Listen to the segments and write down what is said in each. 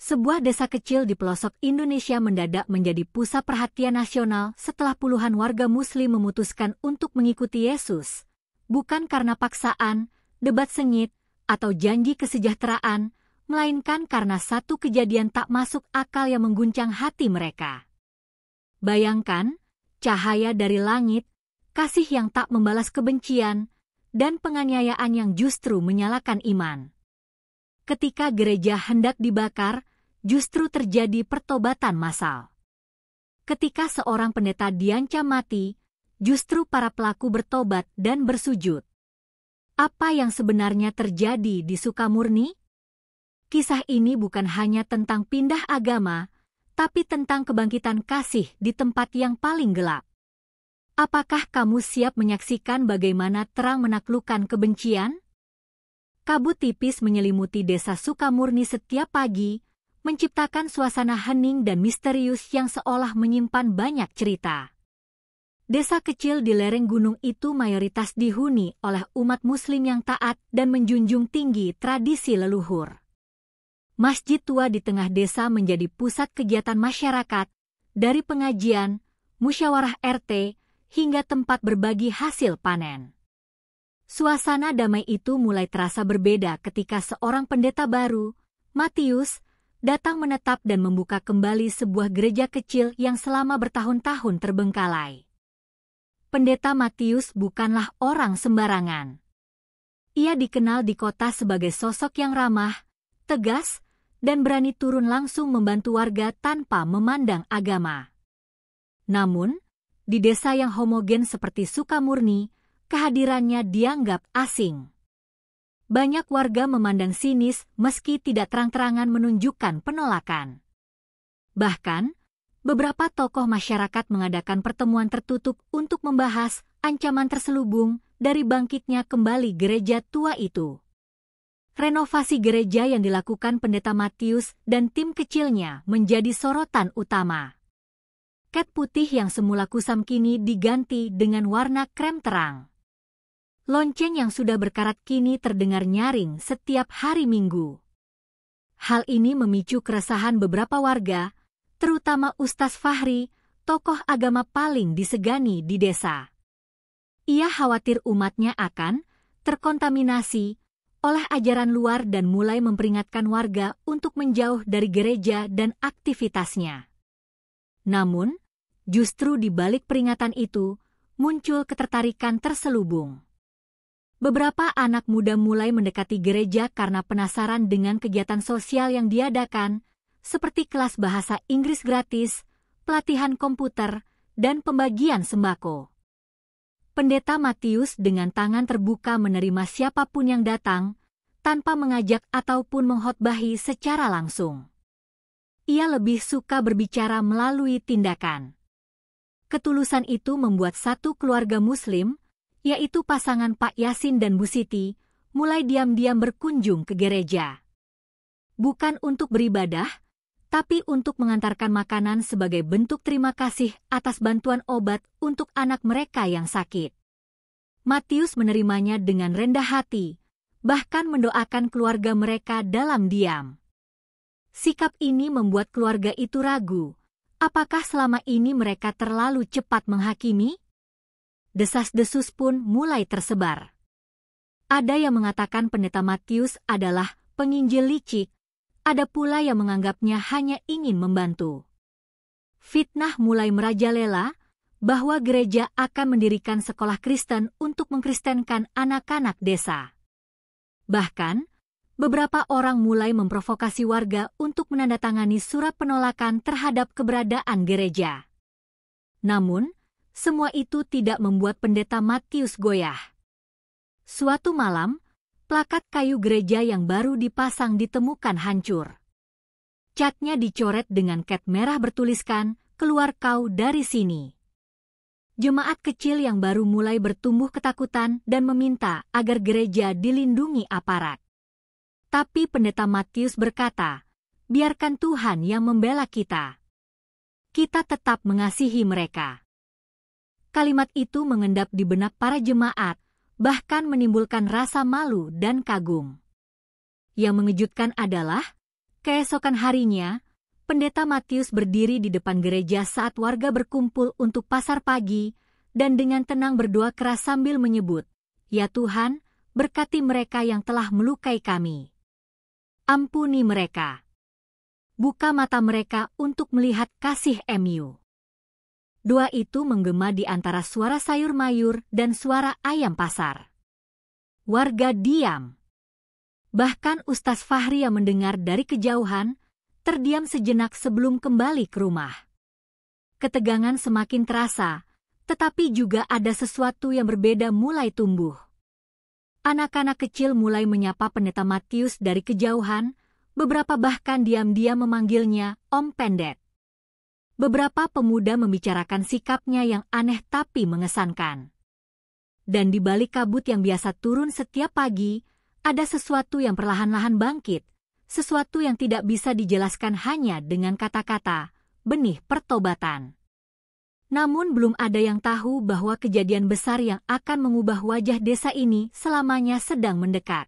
Sebuah desa kecil di pelosok Indonesia mendadak menjadi pusat perhatian nasional setelah puluhan warga Muslim memutuskan untuk mengikuti Yesus. Bukan karena paksaan, debat sengit, atau janji kesejahteraan, melainkan karena satu kejadian tak masuk akal yang mengguncang hati mereka. Bayangkan, cahaya dari langit, kasih yang tak membalas kebencian, dan penganiayaan yang justru menyalakan iman. Ketika gereja hendak dibakar, justru terjadi pertobatan massal. Ketika seorang pendeta diancam mati, justru para pelaku bertobat dan bersujud. Apa yang sebenarnya terjadi di Sukamurni? Kisah ini bukan hanya tentang pindah agama, tapi tentang kebangkitan kasih di tempat yang paling gelap. Apakah kamu siap menyaksikan bagaimana terang menaklukkan kebencian? Kabut tipis menyelimuti desa Sukamurni setiap pagi, menciptakan suasana hening dan misterius yang seolah menyimpan banyak cerita. Desa kecil di lereng gunung itu mayoritas dihuni oleh umat Muslim yang taat dan menjunjung tinggi tradisi leluhur. Masjid tua di tengah desa menjadi pusat kegiatan masyarakat, dari pengajian, musyawarah RT, hingga tempat berbagi hasil panen. Suasana damai itu mulai terasa berbeda ketika seorang pendeta baru, Matius, datang menetap dan membuka kembali sebuah gereja kecil yang selama bertahun-tahun terbengkalai. Pendeta Matius bukanlah orang sembarangan. Ia dikenal di kota sebagai sosok yang ramah, tegas, dan berani turun langsung membantu warga tanpa memandang agama. Namun, di desa yang homogen seperti Sukamurni, kehadirannya dianggap asing. Banyak warga memandang sinis meski tidak terang-terangan menunjukkan penolakan. Bahkan, beberapa tokoh masyarakat mengadakan pertemuan tertutup untuk membahas ancaman terselubung dari bangkitnya kembali gereja tua itu. Renovasi gereja yang dilakukan pendeta Matius dan tim kecilnya menjadi sorotan utama. Cat putih yang semula kusam kini diganti dengan warna krem terang. Lonceng yang sudah berkarat kini terdengar nyaring setiap hari Minggu. Hal ini memicu keresahan beberapa warga, terutama Ustaz Fahri, tokoh agama paling disegani di desa. Ia khawatir umatnya akan terkontaminasi oleh ajaran luar dan mulai memperingatkan warga untuk menjauh dari gereja dan aktivitasnya. Namun, justru di balik peringatan itu, muncul ketertarikan terselubung. Beberapa anak muda mulai mendekati gereja karena penasaran dengan kegiatan sosial yang diadakan, seperti kelas bahasa Inggris gratis, pelatihan komputer, dan pembagian sembako. Pendeta Matius dengan tangan terbuka menerima siapapun yang datang, tanpa mengajak ataupun mengkhotbahi secara langsung. Ia lebih suka berbicara melalui tindakan. Ketulusan itu membuat satu keluarga Muslim, yaitu pasangan Pak Yasin dan Bu Siti, mulai diam-diam berkunjung ke gereja. Bukan untuk beribadah, tapi untuk mengantarkan makanan sebagai bentuk terima kasih atas bantuan obat untuk anak mereka yang sakit. Matius menerimanya dengan rendah hati, bahkan mendoakan keluarga mereka dalam diam. Sikap ini membuat keluarga itu ragu, apakah selama ini mereka terlalu cepat menghakimi? Desas-desus pun mulai tersebar. Ada yang mengatakan pendeta Matius adalah penginjil licik, ada pula yang menganggapnya hanya ingin membantu. Fitnah mulai merajalela bahwa gereja akan mendirikan sekolah Kristen untuk mengkristenkan anak-anak desa. Bahkan, beberapa orang mulai memprovokasi warga untuk menandatangani surat penolakan terhadap keberadaan gereja. Namun, semua itu tidak membuat pendeta Matius goyah. Suatu malam, plakat kayu gereja yang baru dipasang ditemukan hancur. Catnya dicoret dengan cat merah bertuliskan, "Keluar kau dari sini." Jemaat kecil yang baru mulai bertumbuh ketakutan dan meminta agar gereja dilindungi aparat. Tapi pendeta Matius berkata, "Biarkan Tuhan yang membela kita. Kita tetap mengasihi mereka." Kalimat itu mengendap di benak para jemaat, bahkan menimbulkan rasa malu dan kagum. Yang mengejutkan adalah, Keesokan harinya, Pendeta Matius berdiri di depan gereja saat warga berkumpul untuk pasar pagi dan dengan tenang berdoa keras sambil menyebut, "Ya Tuhan, berkati mereka yang telah melukai kami. Ampuni mereka. Buka mata mereka untuk melihat kasih MU." Doa itu menggema di antara suara sayur-mayur dan suara ayam pasar. Warga diam. Bahkan Ustaz Fahri yang mendengar dari kejauhan, terdiam sejenak sebelum kembali ke rumah. Ketegangan semakin terasa, tetapi juga ada sesuatu yang berbeda mulai tumbuh. Anak-anak kecil mulai menyapa Pendeta Matius dari kejauhan, beberapa bahkan diam-diam memanggilnya Om Pendet. Beberapa pemuda membicarakan sikapnya yang aneh tapi mengesankan. Dan di balik kabut yang biasa turun setiap pagi, ada sesuatu yang perlahan-lahan bangkit, sesuatu yang tidak bisa dijelaskan hanya dengan kata-kata, benih pertobatan. Namun belum ada yang tahu bahwa kejadian besar yang akan mengubah wajah desa ini selamanya sedang mendekat.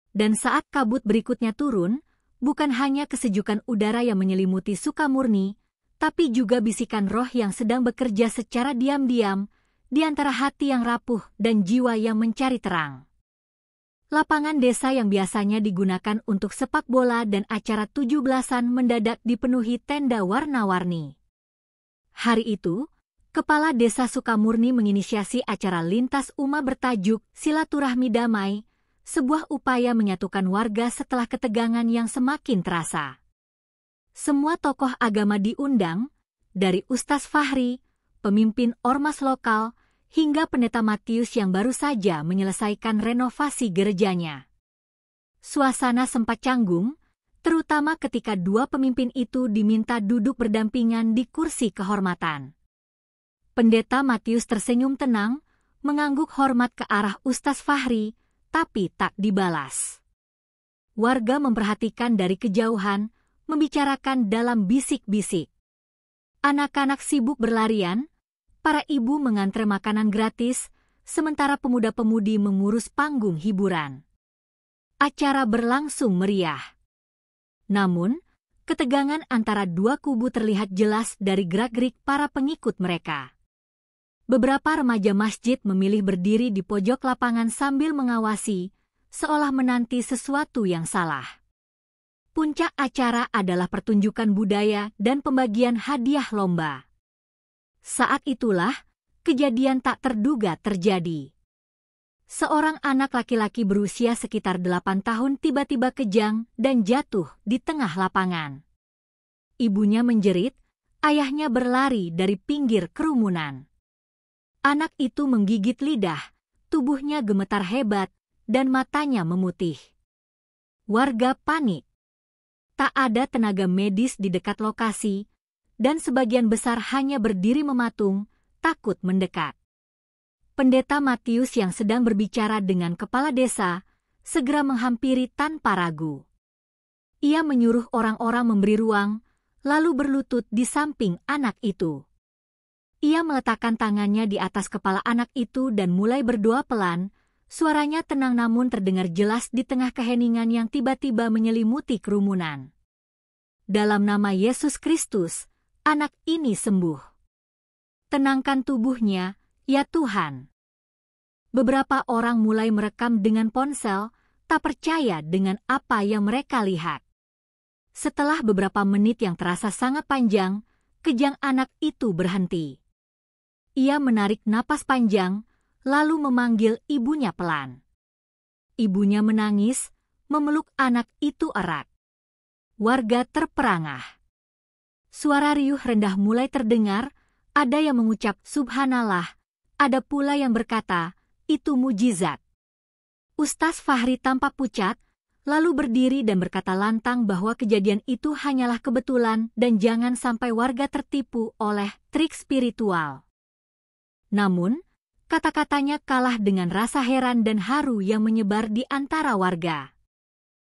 Dan saat kabut berikutnya turun, bukan hanya kesejukan udara yang menyelimuti Sukamurni, tapi juga bisikan roh yang sedang bekerja secara diam-diam di antara hati yang rapuh dan jiwa yang mencari terang. Lapangan desa yang biasanya digunakan untuk sepak bola dan acara 17-an mendadak dipenuhi tenda warna-warni. Hari itu, Kepala Desa Sukamurni menginisiasi acara lintas umat bertajuk Silaturahmi Damai, sebuah upaya menyatukan warga setelah ketegangan yang semakin terasa. Semua tokoh agama diundang, dari Ustaz Fahri, pemimpin ormas lokal, hingga Pendeta Matius yang baru saja menyelesaikan renovasi gerejanya. Suasana sempat canggung, terutama ketika dua pemimpin itu diminta duduk berdampingan di kursi kehormatan. Pendeta Matius tersenyum tenang, mengangguk hormat ke arah Ustaz Fahri, tapi tak dibalas. Warga memperhatikan dari kejauhan, membicarakan dalam bisik-bisik. Anak-anak sibuk berlarian, para ibu mengantre makanan gratis, sementara pemuda-pemudi mengurus panggung hiburan. Acara berlangsung meriah. Namun, ketegangan antara dua kubu terlihat jelas dari gerak-gerik para pengikut mereka. Beberapa remaja masjid memilih berdiri di pojok lapangan sambil mengawasi, seolah menanti sesuatu yang salah. Puncak acara adalah pertunjukan budaya dan pembagian hadiah lomba. Saat itulah, kejadian tak terduga terjadi. Seorang anak laki-laki berusia sekitar 8 tahun tiba-tiba kejang dan jatuh di tengah lapangan. Ibunya menjerit, ayahnya berlari dari pinggir kerumunan. Anak itu menggigit lidah, tubuhnya gemetar hebat, dan matanya memutih. Warga panik. Tak ada tenaga medis di dekat lokasi, dan sebagian besar hanya berdiri mematung, takut mendekat. Pendeta Matius yang sedang berbicara dengan kepala desa, segera menghampiri tanpa ragu. Ia menyuruh orang-orang memberi ruang, lalu berlutut di samping anak itu. Ia meletakkan tangannya di atas kepala anak itu dan mulai berdoa pelan, suaranya tenang namun terdengar jelas di tengah keheningan yang tiba-tiba menyelimuti kerumunan. Dalam nama Yesus Kristus, anak ini sembuh. Tenangkan tubuhnya, ya Tuhan. Beberapa orang mulai merekam dengan ponsel, tak percaya dengan apa yang mereka lihat. Setelah beberapa menit yang terasa sangat panjang, kejang anak itu berhenti. Ia menarik napas panjang, lalu memanggil ibunya pelan. Ibunya menangis, memeluk anak itu erat. Warga terperangah. Suara riuh rendah mulai terdengar, ada yang mengucap Subhanallah, ada pula yang berkata, itu mujizat. Ustaz Fahri tampak pucat, lalu berdiri dan berkata lantang bahwa kejadian itu hanyalah kebetulan dan jangan sampai warga tertipu oleh trik spiritual. Namun, kata-katanya kalah dengan rasa heran dan haru yang menyebar di antara warga.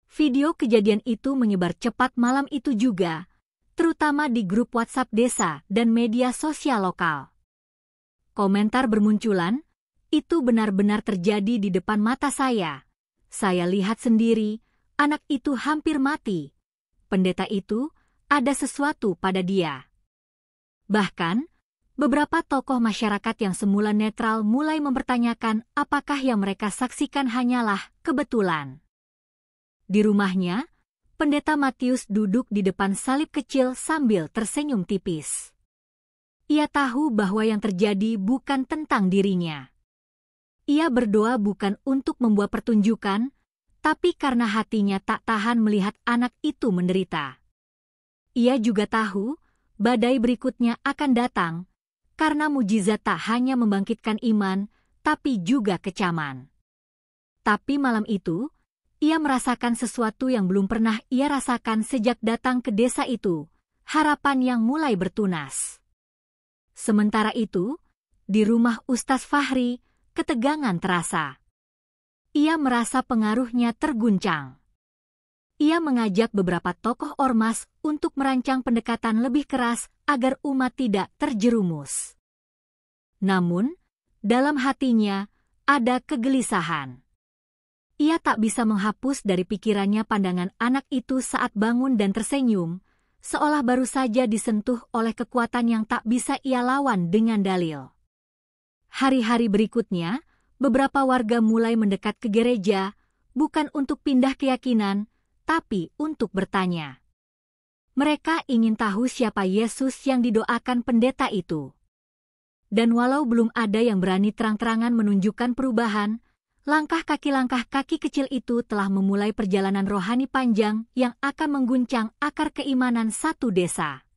Video kejadian itu menyebar cepat malam itu juga, terutama di grup WhatsApp desa dan media sosial lokal. Komentar bermunculan, itu benar-benar terjadi di depan mata saya. Saya lihat sendiri, anak itu hampir mati. pendeta itu, ada sesuatu pada dia. Bahkan, beberapa tokoh masyarakat yang semula netral mulai mempertanyakan apakah yang mereka saksikan hanyalah kebetulan. Di rumahnya, Pendeta Matius duduk di depan salib kecil sambil tersenyum tipis. Ia tahu bahwa yang terjadi bukan tentang dirinya. Ia berdoa bukan untuk membuat pertunjukan, tapi karena hatinya tak tahan melihat anak itu menderita. Ia juga tahu badai berikutnya akan datang, karena mujizat tak hanya membangkitkan iman, tapi juga kecaman. Tapi malam itu, ia merasakan sesuatu yang belum pernah ia rasakan sejak datang ke desa itu, harapan yang mulai bertunas. Sementara itu, di rumah Ustaz Fahri, ketegangan terasa. Ia merasa pengaruhnya terguncang. Ia mengajak beberapa tokoh ormas untuk merancang pendekatan lebih keras agar umat tidak terjerumus. Namun, dalam hatinya ada kegelisahan. Ia tak bisa menghapus dari pikirannya pandangan anak itu saat bangun dan tersenyum, seolah baru saja disentuh oleh kekuatan yang tak bisa ia lawan dengan dalil. Hari-hari berikutnya, beberapa warga mulai mendekat ke gereja, bukan untuk pindah keyakinan, tapi untuk bertanya. Mereka ingin tahu siapa Yesus yang didoakan pendeta itu. Dan walau belum ada yang berani terang-terangan menunjukkan perubahan, langkah kaki kecil itu telah memulai perjalanan rohani panjang yang akan mengguncang akar keimanan satu desa.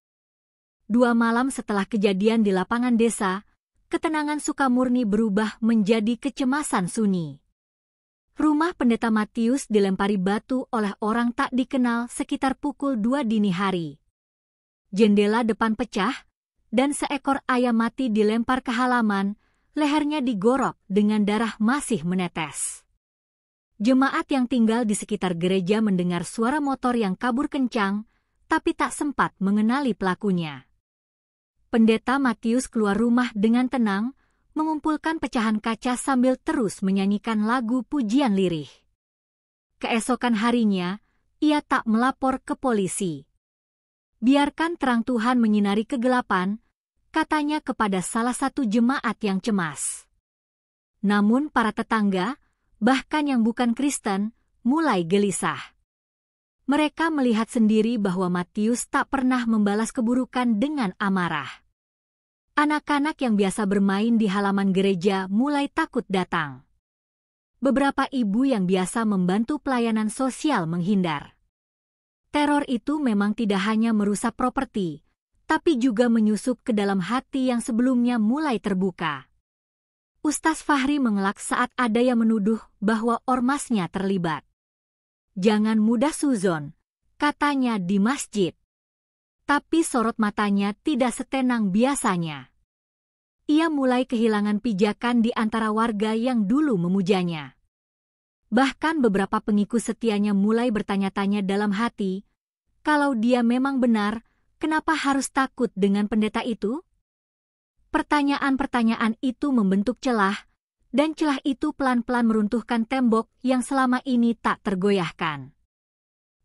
2 malam setelah kejadian di lapangan desa, ketenangan Sukamurni berubah menjadi kecemasan sunyi. Rumah Pendeta Matius dilempari batu oleh orang tak dikenal sekitar pukul 2 dini hari. Jendela depan pecah, dan seekor ayam mati dilempar ke halaman, lehernya digorok dengan darah masih menetes. Jemaat yang tinggal di sekitar gereja mendengar suara motor yang kabur kencang, tapi tak sempat mengenali pelakunya. Pendeta Matius keluar rumah dengan tenang, mengumpulkan pecahan kaca sambil terus menyanyikan lagu pujian lirih. Keesokan harinya, ia tak melapor ke polisi. Biarkan terang Tuhan menyinari kegelapan, katanya kepada salah satu jemaat yang cemas. Namun para tetangga, bahkan yang bukan Kristen, mulai gelisah. Mereka melihat sendiri bahwa Matius tak pernah membalas keburukan dengan amarah. Anak-anak yang biasa bermain di halaman gereja mulai takut datang. Beberapa ibu yang biasa membantu pelayanan sosial menghindar. Teror itu memang tidak hanya merusak properti, tapi juga menyusup ke dalam hati yang sebelumnya mulai terbuka. Ustaz Fahri mengelak saat ada yang menuduh bahwa ormasnya terlibat. Jangan mudah suzon, katanya di masjid. Tapi sorot matanya tidak setenang biasanya. Ia mulai kehilangan pijakan di antara warga yang dulu memujanya. Bahkan beberapa pengikut setianya mulai bertanya-tanya dalam hati, kalau dia memang benar, kenapa harus takut dengan pendeta itu? Pertanyaan-pertanyaan itu membentuk celah, dan celah itu pelan-pelan meruntuhkan tembok yang selama ini tak tergoyahkan.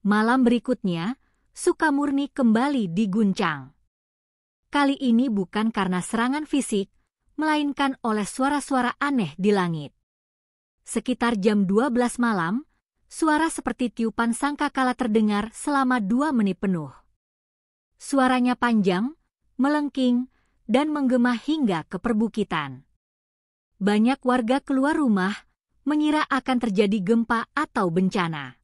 Malam berikutnya, Sukamurni kembali diguncang. Kali ini bukan karena serangan fisik, melainkan oleh suara-suara aneh di langit. Sekitar jam 12 malam, suara seperti tiupan sangkakala terdengar selama 2 menit penuh. Suaranya panjang, melengking, dan menggema hingga ke perbukitan. Banyak warga keluar rumah, mengira akan terjadi gempa atau bencana.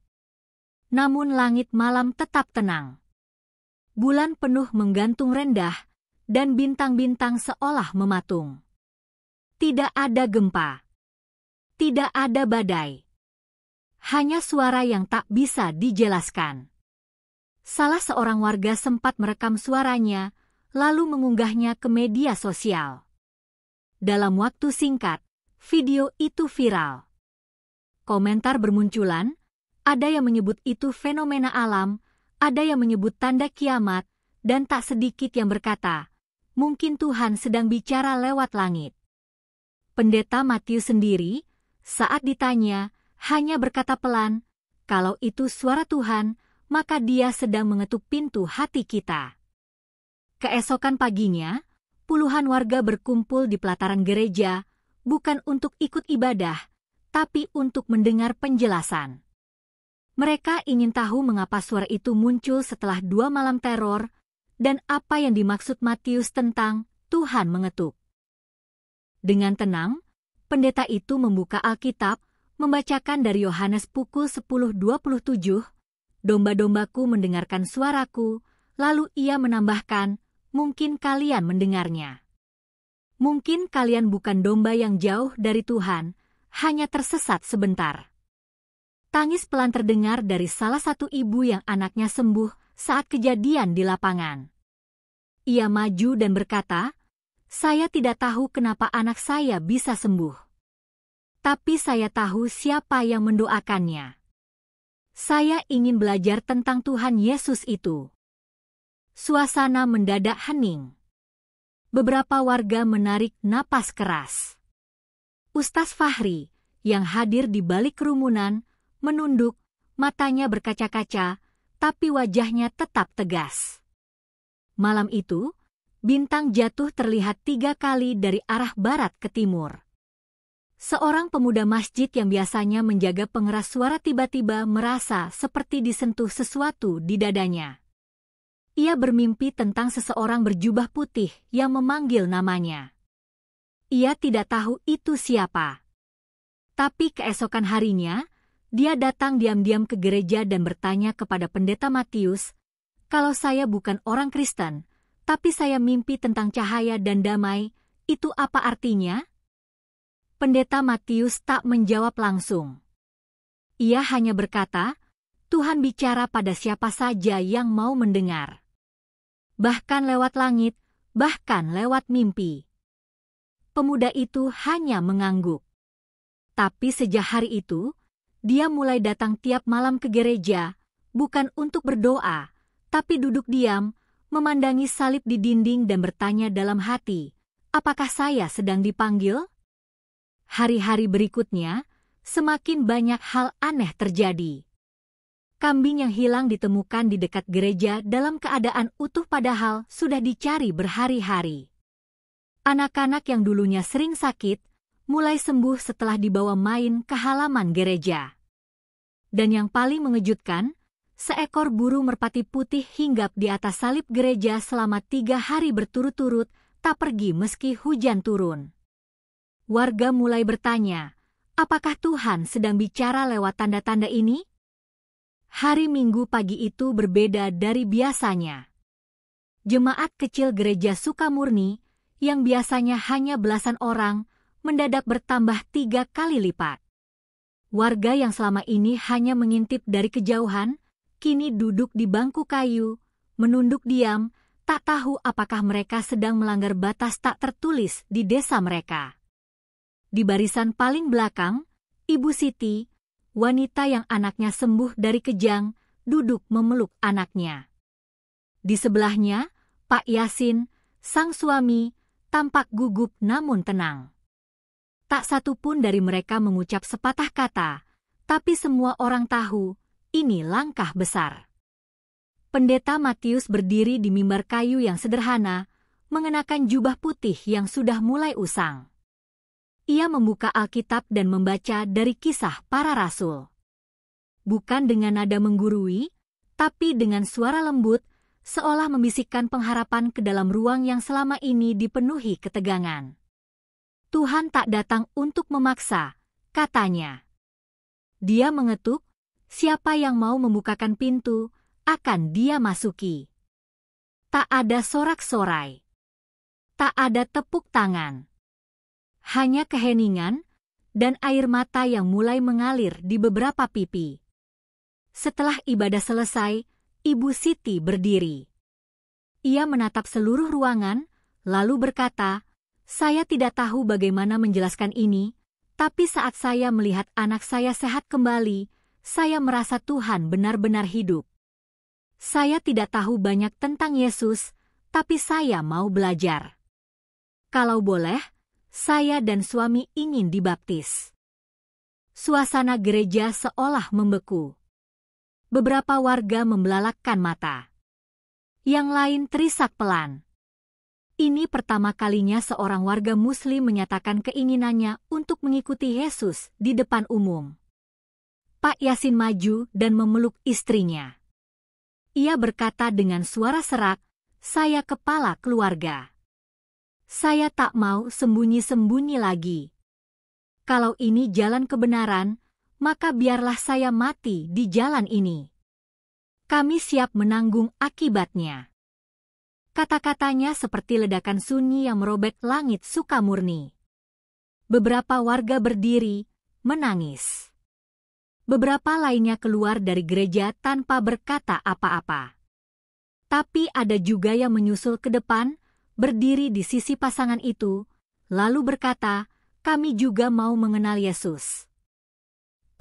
Namun langit malam tetap tenang. Bulan penuh menggantung rendah, dan bintang-bintang seolah mematung. Tidak ada gempa. Tidak ada badai. Hanya suara yang tak bisa dijelaskan. Salah seorang warga sempat merekam suaranya, lalu mengunggahnya ke media sosial. Dalam waktu singkat, video itu viral. Komentar bermunculan, ada yang menyebut itu fenomena alam, ada yang menyebut tanda kiamat, dan tak sedikit yang berkata, mungkin Tuhan sedang bicara lewat langit. Pendeta Matius sendiri, saat ditanya, hanya berkata pelan, kalau itu suara Tuhan, maka Dia sedang mengetuk pintu hati kita. Keesokan paginya, puluhan warga berkumpul di pelataran gereja, bukan untuk ikut ibadah, tapi untuk mendengar penjelasan. Mereka ingin tahu mengapa suara itu muncul setelah 2 malam teror, dan apa yang dimaksud Matius tentang Tuhan mengetuk. Dengan tenang, pendeta itu membuka Alkitab, membacakan dari Yohanes pukul 10:27, "Domba-dombaku mendengarkan suaraku," lalu ia menambahkan, "Mungkin kalian mendengarnya. Mungkin kalian bukan domba yang jauh dari Tuhan, hanya tersesat sebentar." Tangis pelan terdengar dari salah satu ibu yang anaknya sembuh saat kejadian di lapangan. Ia maju dan berkata, "Saya tidak tahu kenapa anak saya bisa sembuh. Tapi saya tahu siapa yang mendoakannya. Saya ingin belajar tentang Tuhan Yesus itu." Suasana mendadak hening. Beberapa warga menarik napas keras. Ustaz Fahri, yang hadir di balik kerumunan, menunduk, matanya berkaca-kaca, tapi wajahnya tetap tegas. Malam itu, bintang jatuh terlihat 3 kali dari arah barat ke timur. Seorang pemuda masjid yang biasanya menjaga pengeras suara tiba-tiba merasa seperti disentuh sesuatu di dadanya. Ia bermimpi tentang seseorang berjubah putih yang memanggil namanya. Ia tidak tahu itu siapa. Tapi keesokan harinya, dia datang diam-diam ke gereja dan bertanya kepada pendeta Matius, "Kalau saya bukan orang Kristen, tapi saya mimpi tentang cahaya dan damai, itu apa artinya?" Pendeta Matius tak menjawab langsung. Ia hanya berkata, "Tuhan bicara pada siapa saja yang mau mendengar. Bahkan lewat langit, bahkan lewat mimpi." Pemuda itu hanya mengangguk. Tapi sejak hari itu, dia mulai datang tiap malam ke gereja, bukan untuk berdoa, tapi duduk diam, memandangi salib di dinding dan bertanya dalam hati, "Apakah saya sedang dipanggil?" Hari-hari berikutnya, semakin banyak hal aneh terjadi. Kambing yang hilang ditemukan di dekat gereja dalam keadaan utuh padahal sudah dicari berhari-hari. Anak-anak yang dulunya sering sakit, mulai sembuh setelah dibawa main ke halaman gereja. Dan yang paling mengejutkan, seekor burung merpati putih hinggap di atas salib gereja selama 3 hari berturut-turut, tak pergi meski hujan turun. Warga mulai bertanya, apakah Tuhan sedang bicara lewat tanda-tanda ini? Hari Minggu pagi itu berbeda dari biasanya. Jemaat kecil gereja Sukamurni, yang biasanya hanya belasan orang, mendadak bertambah 3 kali lipat. Warga yang selama ini hanya mengintip dari kejauhan, kini duduk di bangku kayu, menunduk diam, tak tahu apakah mereka sedang melanggar batas tak tertulis di desa mereka. Di barisan paling belakang, Ibu Siti, wanita yang anaknya sembuh dari kejang, duduk memeluk anaknya. Di sebelahnya, Pak Yasin, sang suami, tampak gugup namun tenang. Tak satu pun dari mereka mengucap sepatah kata, tapi semua orang tahu, ini langkah besar. Pendeta Matius berdiri di mimbar kayu yang sederhana, mengenakan jubah putih yang sudah mulai usang. Ia membuka Alkitab dan membaca dari Kisah Para Rasul. Bukan dengan nada menggurui, tapi dengan suara lembut, seolah membisikkan pengharapan ke dalam ruang yang selama ini dipenuhi ketegangan. Tuhan tak datang untuk memaksa, katanya. Dia mengetuk, siapa yang mau membukakan pintu, akan Dia masuki. Tak ada sorak-sorai. Tak ada tepuk tangan. Hanya keheningan dan air mata yang mulai mengalir di beberapa pipi. Setelah ibadah selesai, Ibu Siti berdiri. Ia menatap seluruh ruangan, lalu berkata, "Saya tidak tahu bagaimana menjelaskan ini, tapi saat saya melihat anak saya sehat kembali, saya merasa Tuhan benar-benar hidup. Saya tidak tahu banyak tentang Yesus, tapi saya mau belajar. Kalau boleh, saya dan suami ingin dibaptis." Suasana gereja seolah membeku. Beberapa warga membelalakkan mata. Yang lain terisak pelan. Ini pertama kalinya seorang warga Muslim menyatakan keinginannya untuk mengikuti Yesus di depan umum. Pak Yasin maju dan memeluk istrinya. Ia berkata dengan suara serak, "Saya kepala keluarga. Saya tak mau sembunyi-sembunyi lagi. Kalau ini jalan kebenaran, maka biarlah saya mati di jalan ini. Kami siap menanggung akibatnya." Kata-katanya seperti ledakan sunyi yang merobek langit Sukamurni. Beberapa warga berdiri, menangis. Beberapa lainnya keluar dari gereja tanpa berkata apa-apa. Tapi ada juga yang menyusul ke depan, berdiri di sisi pasangan itu, lalu berkata, "Kami juga mau mengenal Yesus."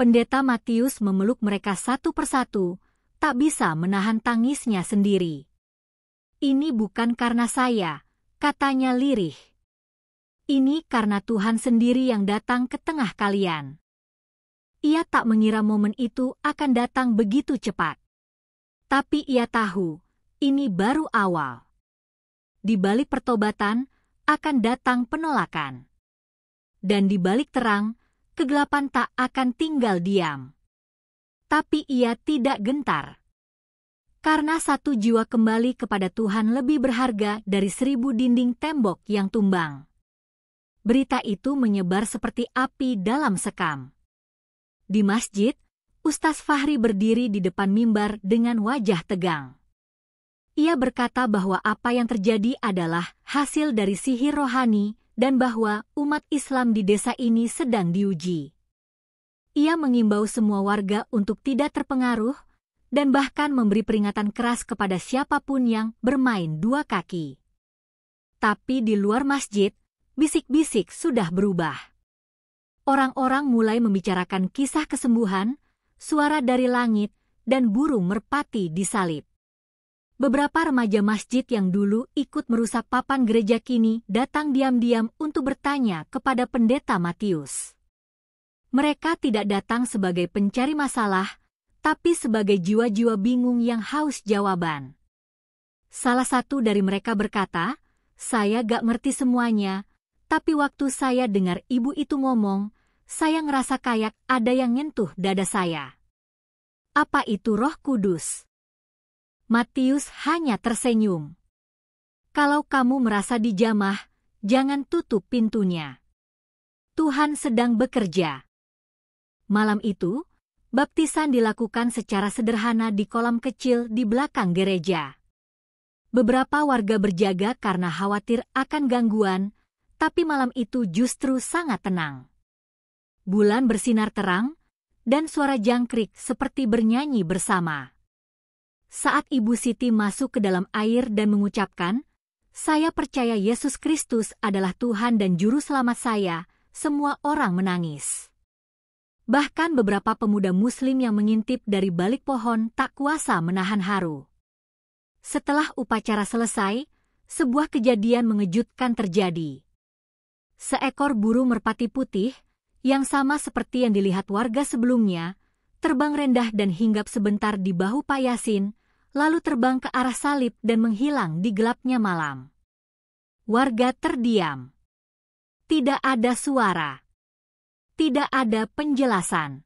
Pendeta Matius memeluk mereka satu persatu, tak bisa menahan tangisnya sendiri. "Ini bukan karena saya," katanya lirih. "Ini karena Tuhan sendiri yang datang ke tengah kalian." Ia tak mengira momen itu akan datang begitu cepat. Tapi ia tahu, ini baru awal. Di balik pertobatan, akan datang penolakan. Dan di balik terang, kegelapan tak akan tinggal diam. Tapi ia tidak gentar. Karena satu jiwa kembali kepada Tuhan lebih berharga dari 1000 dinding tembok yang tumbang. Berita itu menyebar seperti api dalam sekam. Di masjid, Ustaz Fahri berdiri di depan mimbar dengan wajah tegang. Ia berkata bahwa apa yang terjadi adalah hasil dari sihir rohani dan bahwa umat Islam di desa ini sedang diuji. Ia mengimbau semua warga untuk tidak terpengaruh dan bahkan memberi peringatan keras kepada siapapun yang bermain dua kaki. Tapi di luar masjid, bisik-bisik sudah berubah. Orang-orang mulai membicarakan kisah kesembuhan, suara dari langit, dan burung merpati disalib. Beberapa remaja masjid yang dulu ikut merusak papan gereja kini datang diam-diam untuk bertanya kepada pendeta Matius. Mereka tidak datang sebagai pencari masalah, tapi sebagai jiwa-jiwa bingung yang haus jawaban. Salah satu dari mereka berkata, "Saya gak ngerti semuanya, tapi waktu saya dengar ibu itu ngomong, saya ngerasa kayak ada yang nyentuh dada saya. Apa itu Roh Kudus?" Matius hanya tersenyum. "Kalau kamu merasa dijamah, jangan tutup pintunya. Tuhan sedang bekerja." Malam itu, baptisan dilakukan secara sederhana di kolam kecil di belakang gereja. Beberapa warga berjaga karena khawatir akan gangguan, tapi malam itu justru sangat tenang. Bulan bersinar terang, dan suara jangkrik seperti bernyanyi bersama. Saat Ibu Siti masuk ke dalam air dan mengucapkan, "Saya percaya Yesus Kristus adalah Tuhan dan Juru Selamat saya," semua orang menangis. Bahkan beberapa pemuda Muslim yang mengintip dari balik pohon tak kuasa menahan haru. Setelah upacara selesai, sebuah kejadian mengejutkan terjadi. Seekor burung merpati putih, yang sama seperti yang dilihat warga sebelumnya, terbang rendah dan hinggap sebentar di bahu Pak Yasin, lalu terbang ke arah salib dan menghilang di gelapnya malam. Warga terdiam. Tidak ada suara. Tidak ada penjelasan.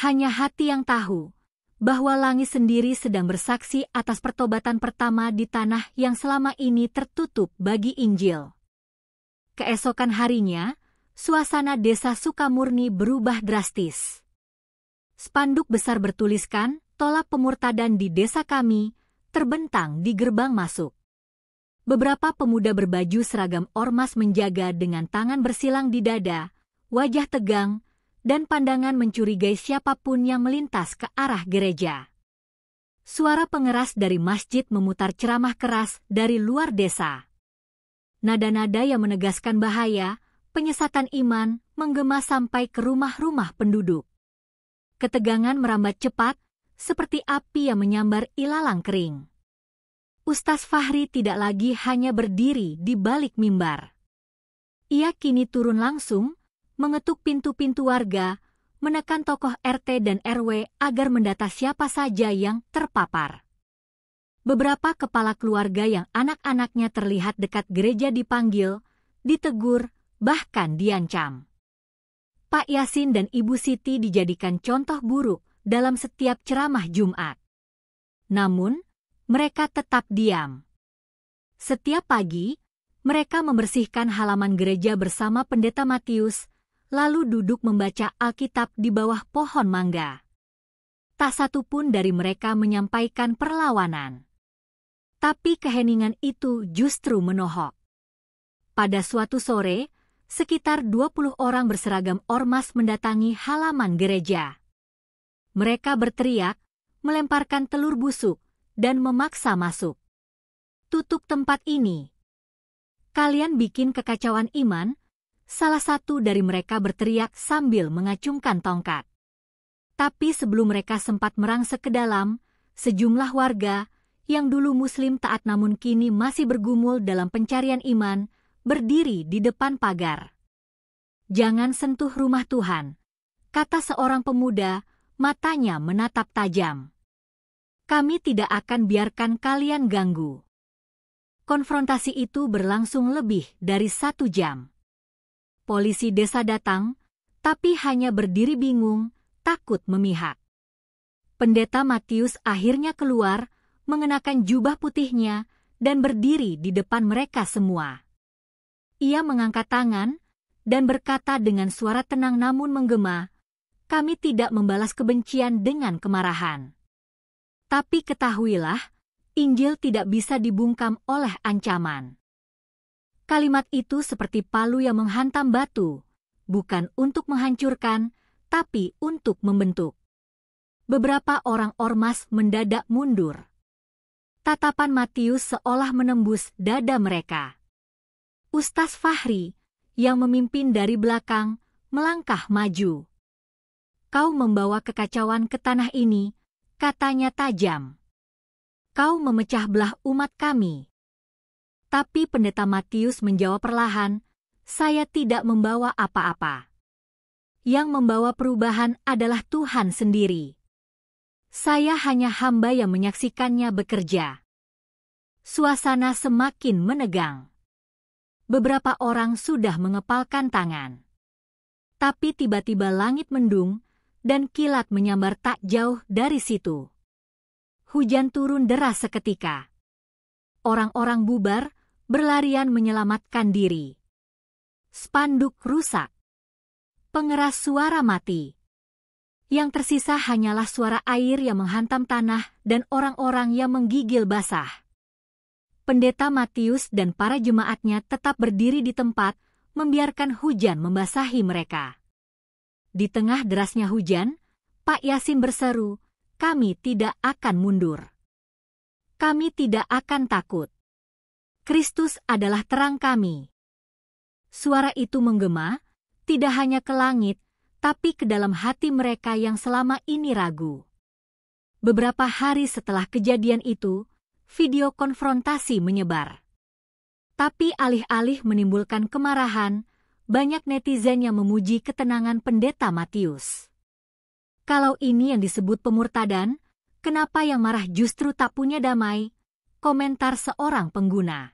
Hanya hati yang tahu bahwa langit sendiri sedang bersaksi atas pertobatan pertama di tanah yang selama ini tertutup bagi Injil. Keesokan harinya, suasana desa Sukamurni berubah drastis. Spanduk besar bertuliskan, "Tolak pemurtadan di desa kami," terbentang di gerbang masuk. Beberapa pemuda berbaju seragam ormas menjaga dengan tangan bersilang di dada, wajah tegang, dan pandangan mencurigai siapapun yang melintas ke arah gereja. Suara pengeras dari masjid memutar ceramah keras dari luar desa. Nada-nada yang menegaskan bahaya, penyesatan iman, menggema sampai ke rumah-rumah penduduk. Ketegangan merambat cepat, seperti api yang menyambar ilalang kering. Ustaz Fahri tidak lagi hanya berdiri di balik mimbar. Ia kini turun langsung, mengetuk pintu-pintu warga, menekan tokoh RT dan RW agar mendata siapa saja yang terpapar. Beberapa kepala keluarga yang anak-anaknya terlihat dekat gereja dipanggil, ditegur, bahkan diancam. Pak Yasin dan Ibu Siti dijadikan contoh buruk dalam setiap ceramah Jumat. Namun, mereka tetap diam. Setiap pagi, mereka membersihkan halaman gereja bersama Pendeta Matius, lalu duduk membaca Alkitab di bawah pohon mangga. Tak satu pun dari mereka menyampaikan perlawanan. Tapi keheningan itu justru menohok. Pada suatu sore, sekitar 20 orang berseragam ormas mendatangi halaman gereja. Mereka berteriak, melemparkan telur busuk, dan memaksa masuk. "Tutup tempat ini. Kalian bikin kekacauan iman," salah satu dari mereka berteriak sambil mengacungkan tongkat. Tapi sebelum mereka sempat merangsek ke dalam, sejumlah warga, yang dulu Muslim taat namun kini masih bergumul dalam pencarian iman, berdiri di depan pagar. "Jangan sentuh rumah Tuhan," kata seorang pemuda, matanya menatap tajam. "Kami tidak akan biarkan kalian ganggu." Konfrontasi itu berlangsung lebih dari 1 jam. Polisi desa datang, tapi hanya berdiri bingung, takut memihak. Pendeta Matius akhirnya keluar, mengenakan jubah putihnya, dan berdiri di depan mereka semua. Ia mengangkat tangan, dan berkata dengan suara tenang namun menggema, "Kami tidak membalas kebencian dengan kemarahan. Tapi ketahuilah, Injil tidak bisa dibungkam oleh ancaman." Kalimat itu seperti palu yang menghantam batu, bukan untuk menghancurkan, tapi untuk membentuk. Beberapa orang ormas mendadak mundur. Tatapan Matius seolah menembus dada mereka. Ustaz Fahri, yang memimpin dari belakang, melangkah maju. "Kau membawa kekacauan ke tanah ini," katanya tajam. "Kau memecah belah umat kami." Tapi Pendeta Matius menjawab perlahan, "Saya tidak membawa apa-apa. Yang membawa perubahan adalah Tuhan sendiri. Saya hanya hamba yang menyaksikannya bekerja." Suasana semakin menegang. Beberapa orang sudah mengepalkan tangan. Tapi tiba-tiba langit mendung, dan kilat menyambar tak jauh dari situ. Hujan turun deras seketika. Orang-orang bubar, berlarian menyelamatkan diri. Spanduk rusak. Pengeras suara mati. Yang tersisa hanyalah suara air yang menghantam tanah dan orang-orang yang menggigil basah. Pendeta Matius dan para jemaatnya tetap berdiri di tempat, membiarkan hujan membasahi mereka. Di tengah derasnya hujan, Pak Yasin berseru, "Kami tidak akan mundur. Kami tidak akan takut. Kristus adalah terang kami." Suara itu menggema, tidak hanya ke langit, tapi ke dalam hati mereka yang selama ini ragu. Beberapa hari setelah kejadian itu, video konfrontasi menyebar. Tapi alih-alih menimbulkan kemarahan, banyak netizen yang memuji ketenangan Pendeta Matius. "Kalau ini yang disebut pemurtadan, kenapa yang marah justru tak punya damai?" komentar seorang pengguna.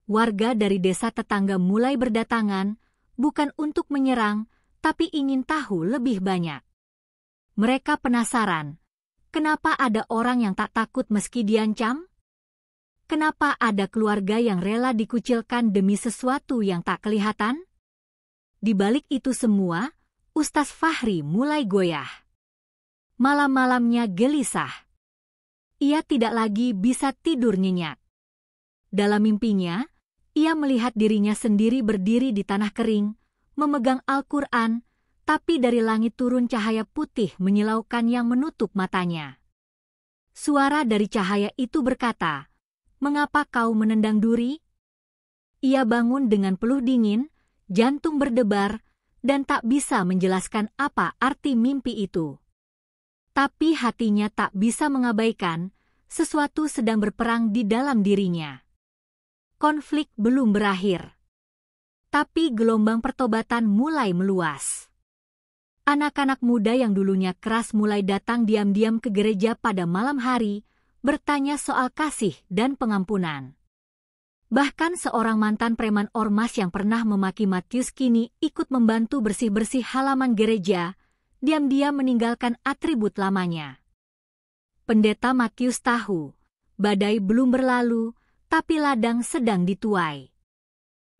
Warga dari desa tetangga mulai berdatangan, bukan untuk menyerang, tapi ingin tahu lebih banyak. Mereka penasaran, kenapa ada orang yang tak takut meski diancam? Kenapa ada keluarga yang rela dikucilkan demi sesuatu yang tak kelihatan? Di balik itu semua, Ustaz Fahri mulai goyah. Malam-malamnya gelisah. Ia tidak lagi bisa tidur nyenyak. Dalam mimpinya, ia melihat dirinya sendiri berdiri di tanah kering, memegang Al-Quran, tapi dari langit turun cahaya putih menyilaukan yang menutup matanya. Suara dari cahaya itu berkata, "Mengapa kau menendang duri?" Ia bangun dengan peluh dingin, jantung berdebar, dan tak bisa menjelaskan apa arti mimpi itu. Tapi hatinya tak bisa mengabaikan, sesuatu sedang berperang di dalam dirinya. Konflik belum berakhir. Tapi gelombang pertobatan mulai meluas. Anak-anak muda yang dulunya keras mulai datang diam-diam ke gereja pada malam hari, bertanya soal kasih dan pengampunan. Bahkan seorang mantan preman ormas yang pernah memaki Matius kini ikut membantu bersih-bersih halaman gereja, diam-diam meninggalkan atribut lamanya. Pendeta Matius tahu, badai belum berlalu, tapi ladang sedang dituai.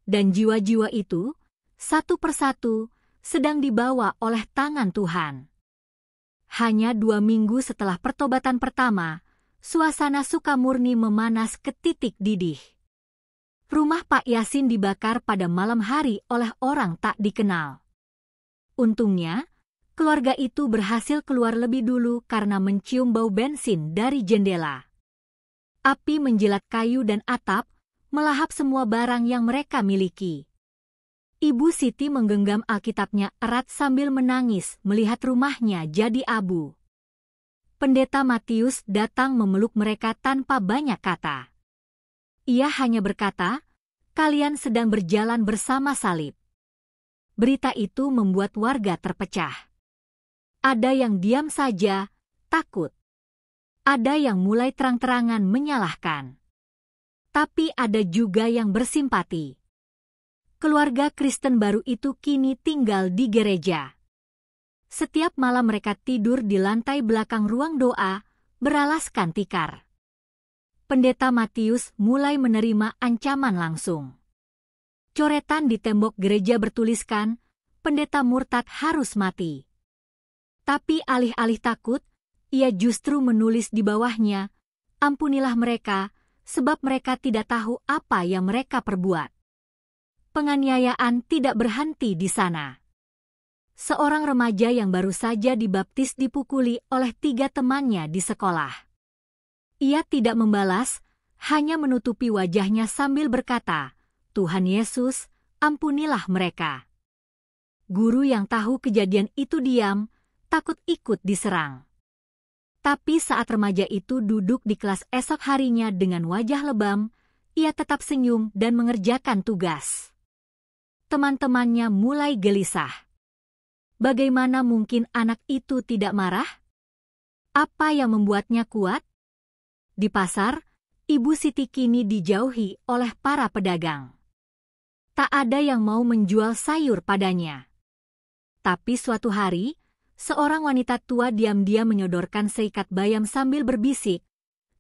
Dan jiwa-jiwa itu, satu persatu, sedang dibawa oleh tangan Tuhan. Hanya 2 minggu setelah pertobatan pertama, suasana Sukamurni memanas ke titik didih. Rumah Pak Yasin dibakar pada malam hari oleh orang tak dikenal. Untungnya, keluarga itu berhasil keluar lebih dulu karena mencium bau bensin dari jendela. Api menjilat kayu dan atap, melahap semua barang yang mereka miliki. Ibu Siti menggenggam Alkitabnya erat sambil menangis melihat rumahnya jadi abu. Pendeta Matius datang memeluk mereka tanpa banyak kata. Ia hanya berkata, "Kalian sedang berjalan bersama salib." Berita itu membuat warga terpecah. Ada yang diam saja, takut. Ada yang mulai terang-terangan menyalahkan. Tapi ada juga yang bersimpati. Keluarga Kristen baru itu kini tinggal di gereja. Setiap malam mereka tidur di lantai belakang ruang doa, beralaskan tikar. Pendeta Matius mulai menerima ancaman langsung. Coretan di tembok gereja bertuliskan, "Pendeta murtad harus mati." Tapi alih-alih takut, ia justru menulis di bawahnya, "Ampunilah mereka, sebab mereka tidak tahu apa yang mereka perbuat." Penganiayaan tidak berhenti di sana. Seorang remaja yang baru saja dibaptis dipukuli oleh 3 temannya di sekolah. Ia tidak membalas, hanya menutupi wajahnya sambil berkata, "Tuhan Yesus, ampunilah mereka." Guru yang tahu kejadian itu diam, takut ikut diserang. Tapi saat remaja itu duduk di kelas esok harinya dengan wajah lebam, ia tetap senyum dan mengerjakan tugas. Teman-temannya mulai gelisah. Bagaimana mungkin anak itu tidak marah? Apa yang membuatnya kuat? Di pasar, Ibu Siti kini dijauhi oleh para pedagang. Tak ada yang mau menjual sayur padanya. Tapi suatu hari, seorang wanita tua diam-diam menyodorkan seikat bayam sambil berbisik,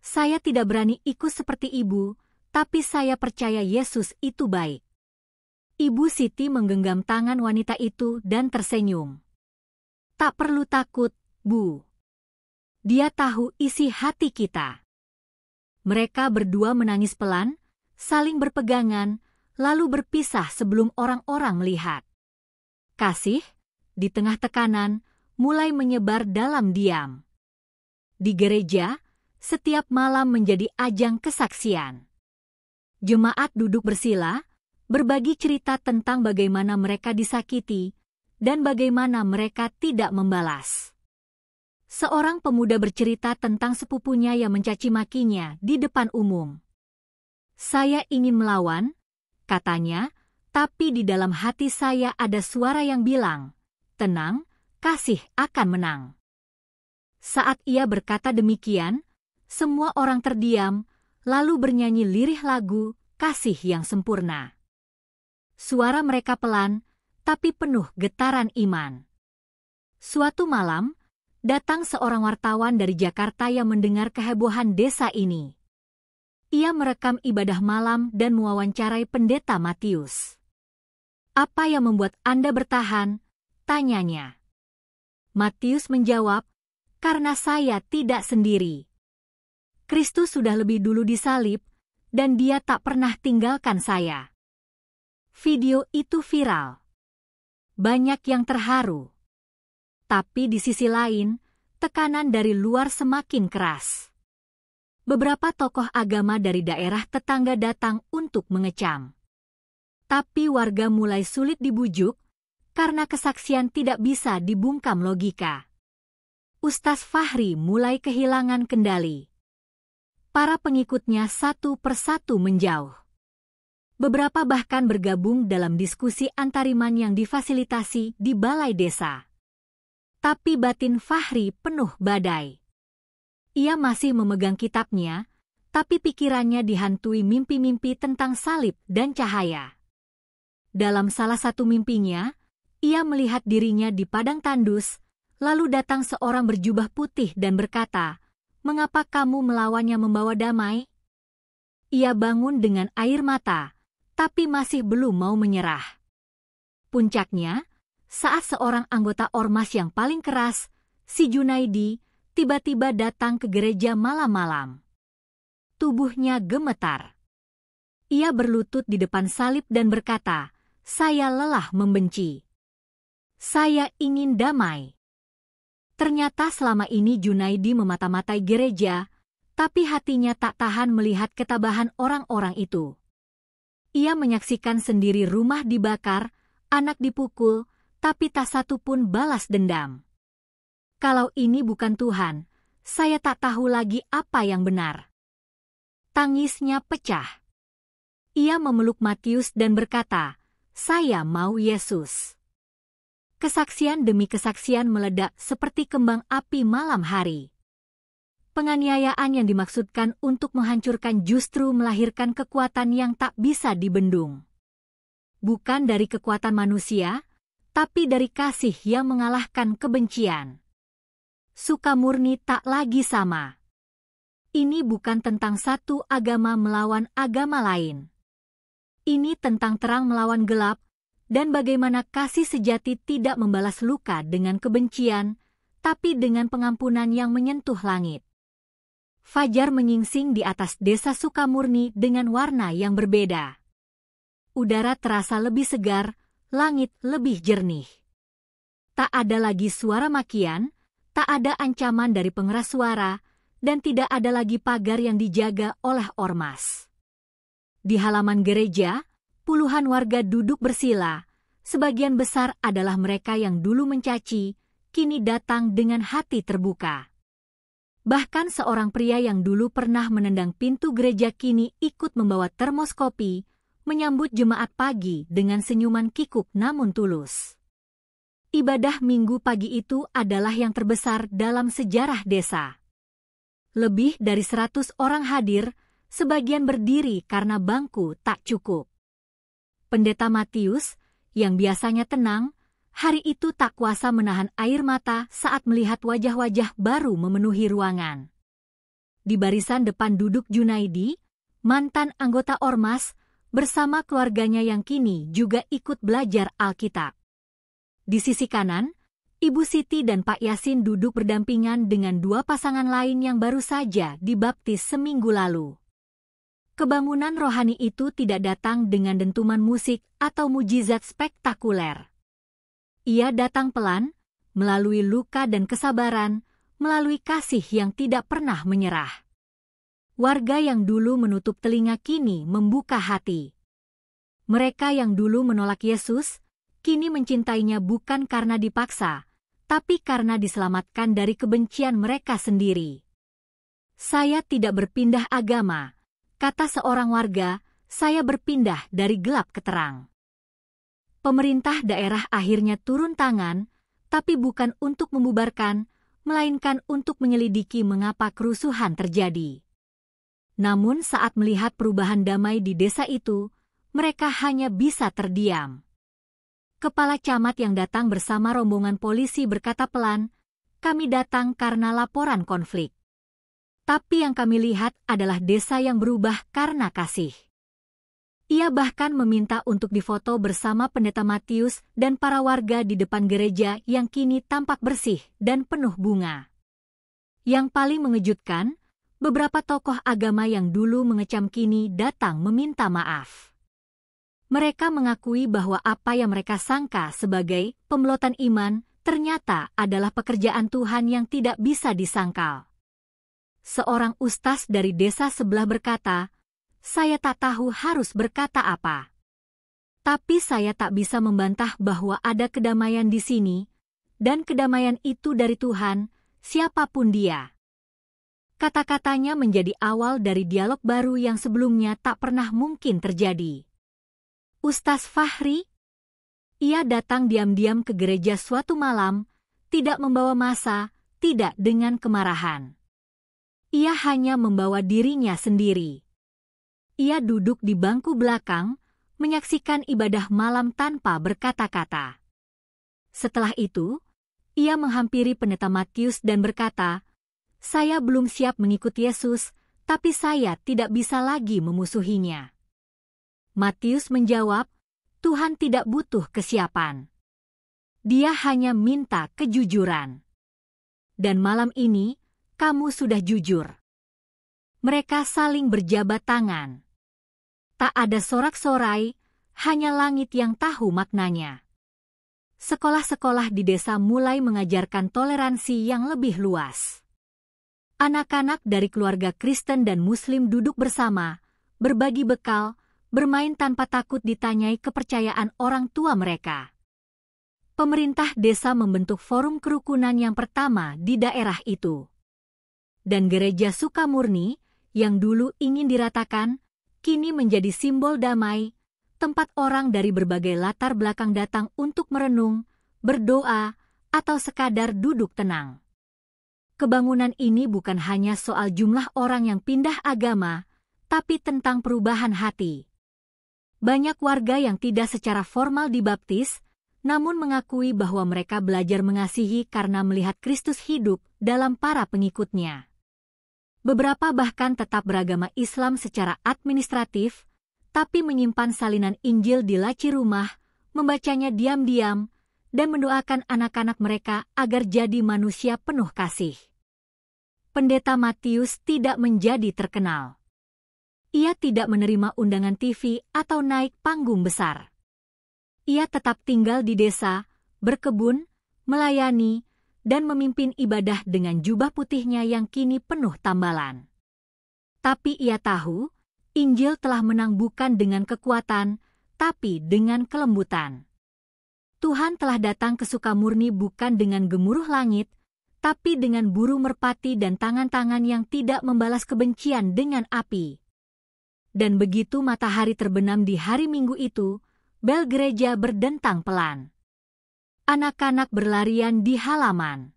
"Saya tidak berani ikut seperti ibu, tapi saya percaya Yesus itu baik." Ibu Siti menggenggam tangan wanita itu dan tersenyum. "Tak perlu takut, Bu. Dia tahu isi hati kita." Mereka berdua menangis pelan, saling berpegangan, lalu berpisah sebelum orang-orang melihat. Kasih, di tengah tekanan, mulai menyebar dalam diam. Di gereja, setiap malam menjadi ajang kesaksian. Jemaat duduk bersila, berbagi cerita tentang bagaimana mereka disakiti dan bagaimana mereka tidak membalas. Seorang pemuda bercerita tentang sepupunya yang mencaci makinya di depan umum. "Saya ingin melawan," katanya, "tapi di dalam hati saya ada suara yang bilang, 'Tenang, kasih akan menang.'" Saat ia berkata demikian, semua orang terdiam, lalu bernyanyi lirih lagu "Kasih yang Sempurna." Suara mereka pelan, tapi penuh getaran iman. Suatu malam, datang seorang wartawan dari Jakarta yang mendengar kehebohan desa ini. Ia merekam ibadah malam dan mewawancarai Pendeta Matius. "Apa yang membuat Anda bertahan?" tanyanya. Matius menjawab, "Karena saya tidak sendiri. Kristus sudah lebih dulu disalib, dan Dia tak pernah tinggalkan saya." Video itu viral. Banyak yang terharu. Tapi di sisi lain, tekanan dari luar semakin keras. Beberapa tokoh agama dari daerah tetangga datang untuk mengecam. Tapi warga mulai sulit dibujuk, karena kesaksian tidak bisa dibungkam logika. Ustaz Fahri mulai kehilangan kendali. Para pengikutnya satu persatu menjauh. Beberapa bahkan bergabung dalam diskusi antariman yang difasilitasi di balai desa. Tapi batin Fahri penuh badai. Ia masih memegang kitabnya, tapi pikirannya dihantui mimpi-mimpi tentang salib dan cahaya. Dalam salah satu mimpinya, ia melihat dirinya di padang tandus, lalu datang seorang berjubah putih dan berkata, "Mengapa kamu melawannya membawa damai?" Ia bangun dengan air mata, tapi masih belum mau menyerah. Puncaknya, saat seorang anggota ormas yang paling keras, si Junaidi, tiba-tiba datang ke gereja malam-malam. Tubuhnya gemetar. Ia berlutut di depan salib dan berkata, "Saya lelah membenci. Saya ingin damai." Ternyata selama ini Junaidi memata-matai gereja, tapi hatinya tak tahan melihat ketabahan orang-orang itu. Ia menyaksikan sendiri rumah dibakar, anak dipukul, tapi tak satu pun balas dendam. Kalau ini bukan Tuhan, saya tak tahu lagi apa yang benar. Tangisnya pecah. Ia memeluk Matius dan berkata, "Saya mau Yesus." Kesaksian demi kesaksian meledak seperti kembang api malam hari. Penganiayaan yang dimaksudkan untuk menghancurkan justru melahirkan kekuatan yang tak bisa dibendung. Bukan dari kekuatan manusia, tapi dari kasih yang mengalahkan kebencian. Sukamurni tak lagi sama. Ini bukan tentang satu agama melawan agama lain. Ini tentang terang melawan gelap, dan bagaimana kasih sejati tidak membalas luka dengan kebencian, tapi dengan pengampunan yang menyentuh langit. Fajar menyingsing di atas desa Sukamurni dengan warna yang berbeda. Udara terasa lebih segar, langit lebih jernih. Tak ada lagi suara makian, tak ada ancaman dari pengeras suara, dan tidak ada lagi pagar yang dijaga oleh ormas. Di halaman gereja, puluhan warga duduk bersila. Sebagian besar adalah mereka yang dulu mencaci, kini datang dengan hati terbuka. Bahkan seorang pria yang dulu pernah menendang pintu gereja kini ikut membawa termos kopi, menyambut jemaat pagi dengan senyuman kikuk namun tulus. Ibadah minggu pagi itu adalah yang terbesar dalam sejarah desa. Lebih dari 100 orang hadir, sebagian berdiri karena bangku tak cukup. Pendeta Matius, yang biasanya tenang, hari itu tak kuasa menahan air mata saat melihat wajah-wajah baru memenuhi ruangan. Di barisan depan duduk Junaidi, mantan anggota ormas, bersama keluarganya yang kini juga ikut belajar Alkitab. Di sisi kanan, Ibu Siti dan Pak Yasin duduk berdampingan dengan dua pasangan lain yang baru saja dibaptis seminggu lalu. Kebangunan rohani itu tidak datang dengan dentuman musik atau mujizat spektakuler. Ia datang pelan, melalui luka dan kesabaran, melalui kasih yang tidak pernah menyerah. Warga yang dulu menutup telinga kini membuka hati. Mereka yang dulu menolak Yesus, kini mencintainya bukan karena dipaksa, tapi karena diselamatkan dari kebencian mereka sendiri. "Saya tidak berpindah agama," kata seorang warga, "saya berpindah dari gelap ke terang." Pemerintah daerah akhirnya turun tangan, tapi bukan untuk membubarkan, melainkan untuk menyelidiki mengapa kerusuhan terjadi. Namun saat melihat perubahan damai di desa itu, mereka hanya bisa terdiam. Kepala camat yang datang bersama rombongan polisi berkata pelan, "Kami datang karena laporan konflik. Tapi yang kami lihat adalah desa yang berubah karena kasih." Ia bahkan meminta untuk difoto bersama Pendeta Matius dan para warga di depan gereja yang kini tampak bersih dan penuh bunga. Yang paling mengejutkan, beberapa tokoh agama yang dulu mengecam kini datang meminta maaf. Mereka mengakui bahwa apa yang mereka sangka sebagai pembelotan iman ternyata adalah pekerjaan Tuhan yang tidak bisa disangkal. Seorang ustaz dari desa sebelah berkata, "Saya tak tahu harus berkata apa. Tapi saya tak bisa membantah bahwa ada kedamaian di sini, dan kedamaian itu dari Tuhan, siapapun dia." Kata-katanya menjadi awal dari dialog baru yang sebelumnya tak pernah mungkin terjadi. Ustaz Fahri? Ia datang diam-diam ke gereja suatu malam, tidak membawa massa, tidak dengan kemarahan. Ia hanya membawa dirinya sendiri. Ia duduk di bangku belakang, menyaksikan ibadah malam tanpa berkata-kata. Setelah itu, ia menghampiri pendeta Matius dan berkata, "Saya belum siap mengikuti Yesus, tapi saya tidak bisa lagi memusuhinya." Matius menjawab, "Tuhan tidak butuh kesiapan. Dia hanya minta kejujuran. Dan malam ini, kamu sudah jujur." Mereka saling berjabat tangan. Tak ada sorak-sorai, hanya langit yang tahu maknanya. Sekolah-sekolah di desa mulai mengajarkan toleransi yang lebih luas. Anak-anak dari keluarga Kristen dan Muslim duduk bersama, berbagi bekal, bermain tanpa takut ditanyai kepercayaan orang tua mereka. Pemerintah desa membentuk forum kerukunan yang pertama di daerah itu. Dan gereja Sukamurni, yang dulu ingin diratakan, kini menjadi simbol damai, tempat orang dari berbagai latar belakang datang untuk merenung, berdoa, atau sekadar duduk tenang. Kebangunan ini bukan hanya soal jumlah orang yang pindah agama, tapi tentang perubahan hati. Banyak warga yang tidak secara formal dibaptis, namun mengakui bahwa mereka belajar mengasihi karena melihat Kristus hidup dalam para pengikutnya. Beberapa bahkan tetap beragama Islam secara administratif, tapi menyimpan salinan Injil di laci rumah, membacanya diam-diam, dan mendoakan anak-anak mereka agar jadi manusia penuh kasih. Pendeta Matius tidak menjadi terkenal. Ia tidak menerima undangan TV atau naik panggung besar. Ia tetap tinggal di desa, berkebun, melayani, dan memimpin ibadah dengan jubah putihnya yang kini penuh tambalan. Tapi ia tahu, Injil telah menang bukan dengan kekuatan, tapi dengan kelembutan. Tuhan telah datang ke Sukamurni bukan dengan gemuruh langit, tapi dengan buru merpati dan tangan-tangan yang tidak membalas kebencian dengan api. Dan begitu matahari terbenam di hari Minggu itu, bel gereja berdentang pelan. Anak-anak berlarian di halaman.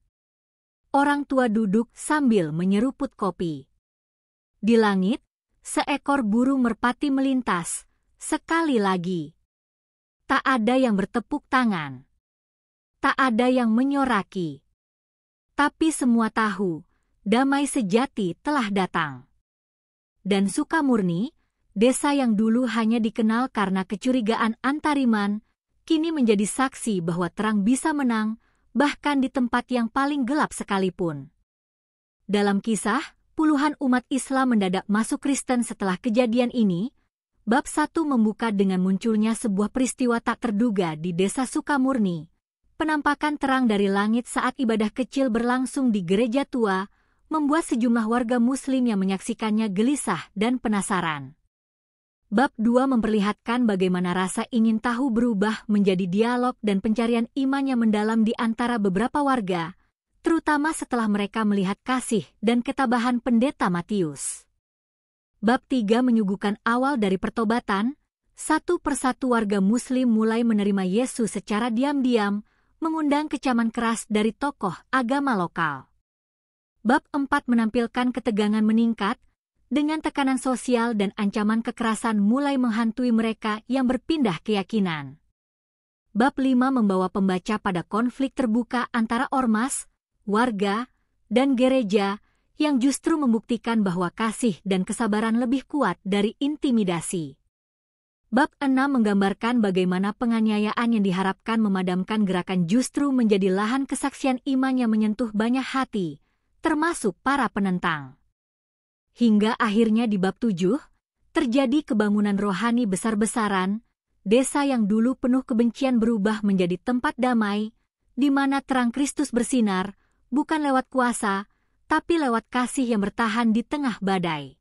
Orang tua duduk sambil menyeruput kopi. Di langit, seekor burung merpati melintas, sekali lagi. Tak ada yang bertepuk tangan. Tak ada yang menyoraki. Tapi semua tahu, damai sejati telah datang. Dan Sukamurni, desa yang dulu hanya dikenal karena kecurigaan antariman, kini menjadi saksi bahwa terang bisa menang, bahkan di tempat yang paling gelap sekalipun. Dalam kisah, puluhan umat Islam mendadak masuk Kristen setelah kejadian ini. Bab 1 membuka dengan munculnya sebuah peristiwa tak terduga di desa Sukamurni. Penampakan terang dari langit saat ibadah kecil berlangsung di gereja tua, membuat sejumlah warga Muslim yang menyaksikannya gelisah dan penasaran. Bab 2 memperlihatkan bagaimana rasa ingin tahu berubah menjadi dialog dan pencarian iman yang mendalam di antara beberapa warga, terutama setelah mereka melihat kasih dan ketabahan pendeta Matius. Bab 3 menyuguhkan awal dari pertobatan, satu persatu warga Muslim mulai menerima Yesus secara diam-diam, mengundang kecaman keras dari tokoh agama lokal. Bab 4 menampilkan ketegangan meningkat, dengan tekanan sosial dan ancaman kekerasan mulai menghantui mereka yang berpindah keyakinan. Bab 5 membawa pembaca pada konflik terbuka antara ormas, warga, dan gereja yang justru membuktikan bahwa kasih dan kesabaran lebih kuat dari intimidasi. Bab 6 menggambarkan bagaimana penganiayaan yang diharapkan memadamkan gerakan justru menjadi lahan kesaksian iman yang menyentuh banyak hati, termasuk para penentang. Hingga akhirnya di bab 7, terjadi kebangunan rohani besar-besaran, desa yang dulu penuh kebencian berubah menjadi tempat damai, di mana terang Kristus bersinar, bukan lewat kuasa, tapi lewat kasih yang bertahan di tengah badai.